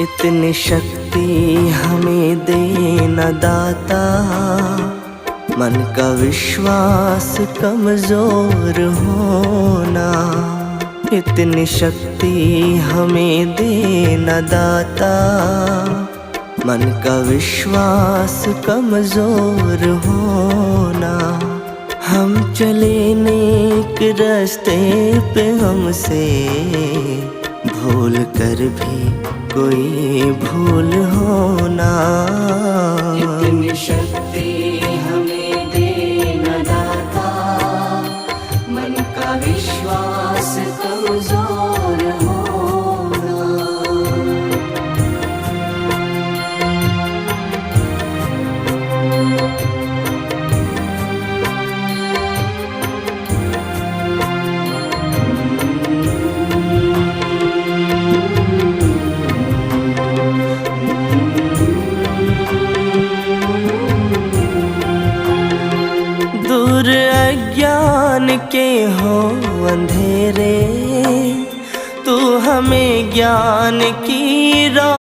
इतनी शक्ति हमें दे न दाता, मन का विश्वास कमजोर होना। इतनी शक्ति हमें दे न दाता, मन का विश्वास कमजोर होना। हम चले नेक रास्ते पे, हमसे भूल कर भी कोई भूल होना। इतनी शक्ति हमें दे न दाता, मन का विश्वास कमजोर होना। दूर अज्ञान के हो अंधेरे, तू हमें ज्ञान की